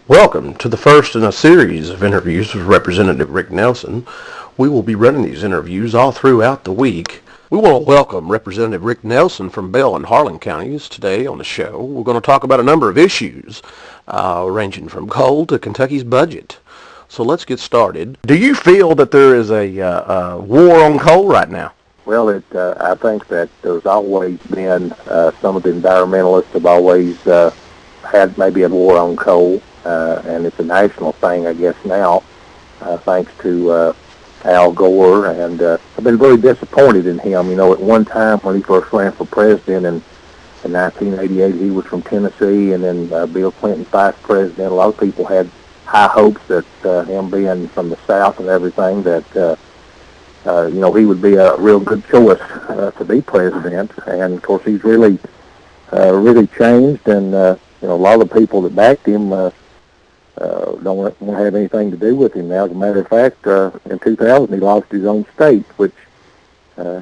Welcome to the first in a series of interviews with Representative Rick Nelson. We will be running these interviews all throughout the week. We want to welcome Representative Rick Nelson from Bell and Harlan counties today on the show. We're going to talk about a number of issues, ranging from coal to Kentucky's budget. So let's get started. Do you feel that there is a war on coal right now? Well, I think that there's always been, some of the environmentalists have always had maybe a war on coal, and it's a national thing, I guess, now, thanks to Al Gore, and I've been very disappointed in him. You know, at one time when he first ran for president in 1988, he was from Tennessee, and then Bill Clinton's vice president. A lot of people had high hopes that him being from the South and everything, that he would be a real good choice to be president. And of course, he's really changed. And a lot of the people that backed him don't want to have anything to do with him now. As a matter of fact, in 2000, he lost his own state, which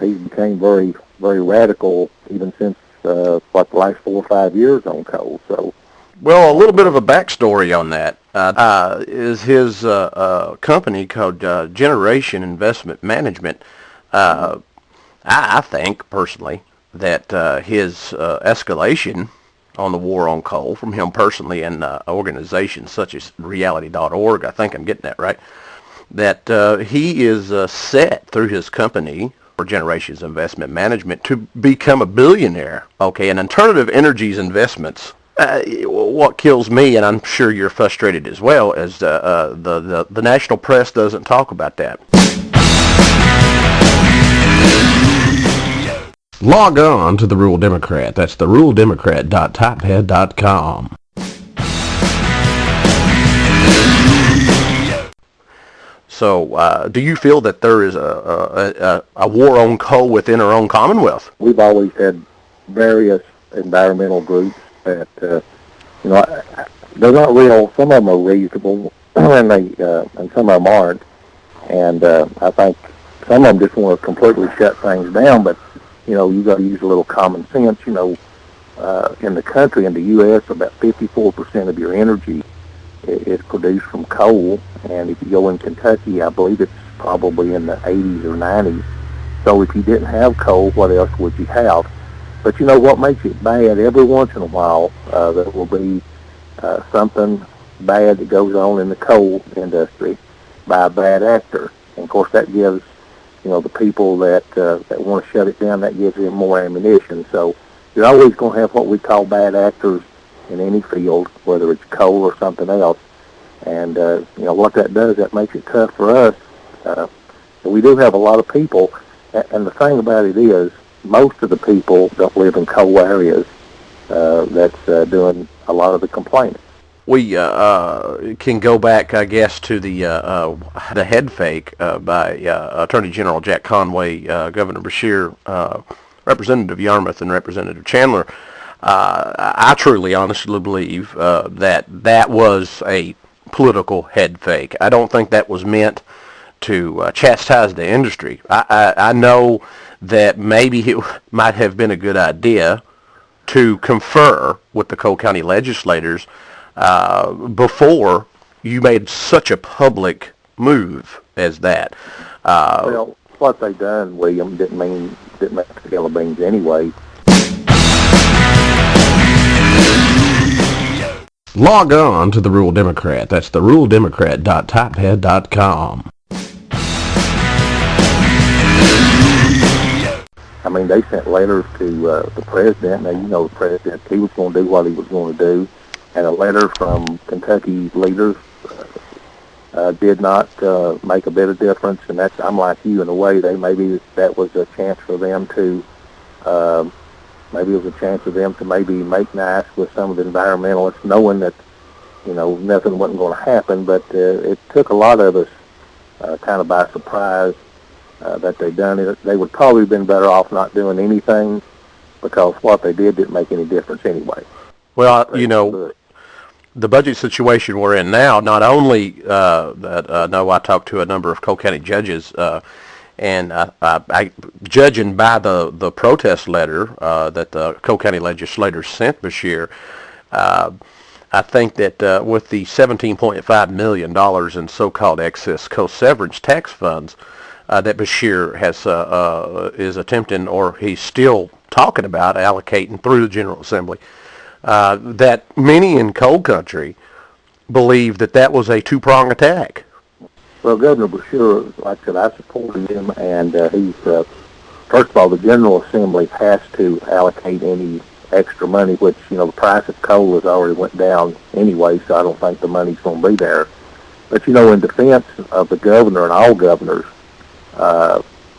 he became very, very radical even since the last 4 or 5 years on coal. So. Well, a little bit of a backstory on that is his company called Generation Investment Management. I think, personally, that his escalation on the war on coal from him personally and organizations such as reality.org, I think I'm getting that right, that he is set through his company for Generations Investment Management to become a billionaire. Okay, and alternative energies investments. What kills me, and I'm sure you're frustrated as well, is the national press doesn't talk about that. Log on to the Rural Democrat. That's the ruraldemocrat.typepad.com. So, do you feel that there is a war on coal within our own Commonwealth? We've always had various environmental groups that, they're not real. Some of them are reasonable, and and some of them aren't. And I think some of them just want to completely shut things down. But you got to use a little common sense. In the country, in the U.S., about 54% of your energy is produced from coal. And if you go in Kentucky, I believe it's probably in the 80s or 90s. So if you didn't have coal, what else would you have? But what makes it bad? Every once in a while, there will be something bad that goes on in the coal industry by a bad actor. And of course, that gives the people that want to shut it down, that gives them more ammunition. So you're always going to have what we call bad actors in any field, whether it's coal or something else. And what that does, that makes it tough for us. We do have a lot of people, and the thing about it is, most of the people don't live in coal areas. That's doing a lot of the complaining. We can go back, I guess, to the head fake by Attorney General Jack Conway, Governor Beshear, Representative Yarmouth, and Representative Chandler. I truly, honestly believe that was a political head fake. I don't think that was meant to chastise the industry. I know that maybe it might have been a good idea to confer with the Cole County legislators before you made such a public move as that. Well, what they done, William, didn't make the kill of beans anyway. Log on to the Rural Democrat. That's the ruraldemocrat.typepad.com. I mean, they sent letters to the president. Now, the president, he was going to do what he was going to do. And a letter from Kentucky leaders did not make a bit of difference. And I'm like you in a way. Maybe that was a chance for them to, maybe make nice with some of the environmentalists, knowing that, nothing wasn't going to happen. But it took a lot of us kind of by surprise. That they done it. They would probably have been better off not doing anything, because what they did didn't make any difference anyway. Well, the budget situation we're in now, not only I talked to a number of Cole County judges, and I judging by the protest letter that the Cole County legislators sent Beshear, I think that with the $17.5 million in so-called excess co-severance tax funds that Beshear is attempting, or he's still talking about allocating through the General Assembly, that many in coal country believe that that was a two-prong attack. Well, Governor Beshear, like I said, I supported him, and he's, first of all, the General Assembly has to allocate any extra money, which, the price of coal has already went down anyway, so I don't think the money's going to be there. But, in defense of the governor and all governors,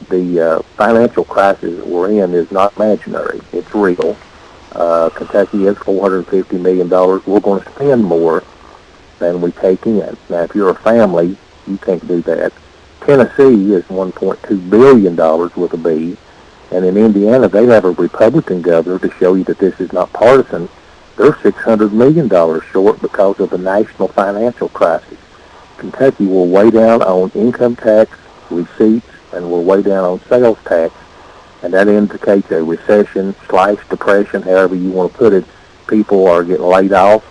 the financial crisis that we're in is not imaginary. It's real. Kentucky is $450 million. We're going to spend more than we take in. Now, if you're a family, you can't do that. Tennessee is $1.2 billion with a B. And in Indiana, they have a Republican governor to show you that this is not partisan. They're $600 million short because of the national financial crisis. Kentucky will way down on income tax, receipts, and we're way down on sales tax. And that indicates a recession, depression, however you want to put it. People are getting laid off.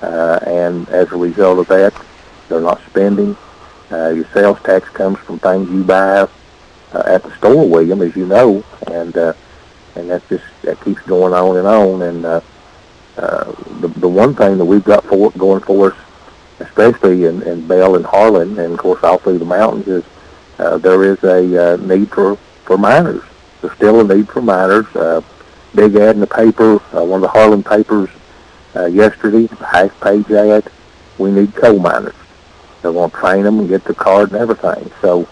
And as a result of that, they're not spending. Your sales tax comes from things you buy at the store, William, as you know, and that keeps going on. And the one thing that we've got going for us, especially in Bell and Harlan, and of course all through the mountains, is there is a need for miners. There's still a need for miners. Big ad in the paper, one of the Harlan papers yesterday, half-page ad. We need coal miners. They're going to train them and get the card and everything. So.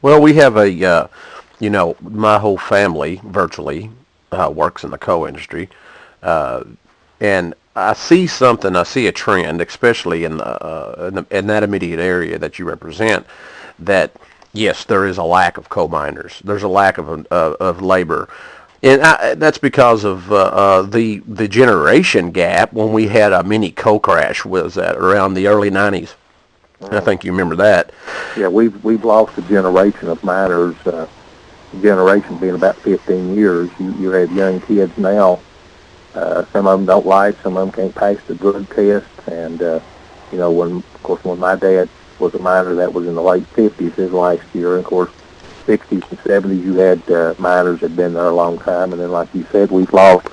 Well, we have my whole family virtually works in the coal industry, and I see a trend, especially in that immediate area that you represent, that yes, there is a lack of coal miners. There's a lack of labor. And that's because of the generation gap when we had a mini coal crash, was that around the early 90s. I think you remember that. Yeah, we've lost a generation of miners, generation being about 15 years. You have young kids now. Some of them don't like, some of them can't pass the drug test. And, when my dad was a miner, that was in the late 50s his last year. And, of course, 60s and 70s, you had miners that had been there a long time. And then, like you said, we've lost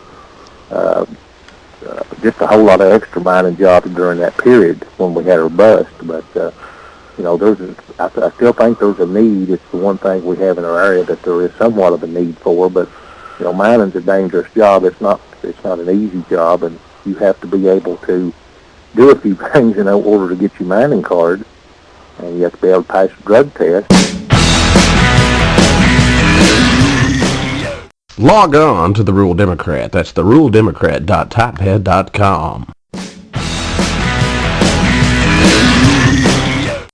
just a whole lot of extra mining jobs during that period when we had our bust. But, I still think there's a need. It's the one thing we have in our area that there is somewhat of a need for. But, mining's a dangerous job. It's not an easy job, and you have to be able to do a few things in order to get your mining card, and you have to be able to pass a drug test. Log on to the Rural Democrat. That's the ruraldemocrat.typepad.com.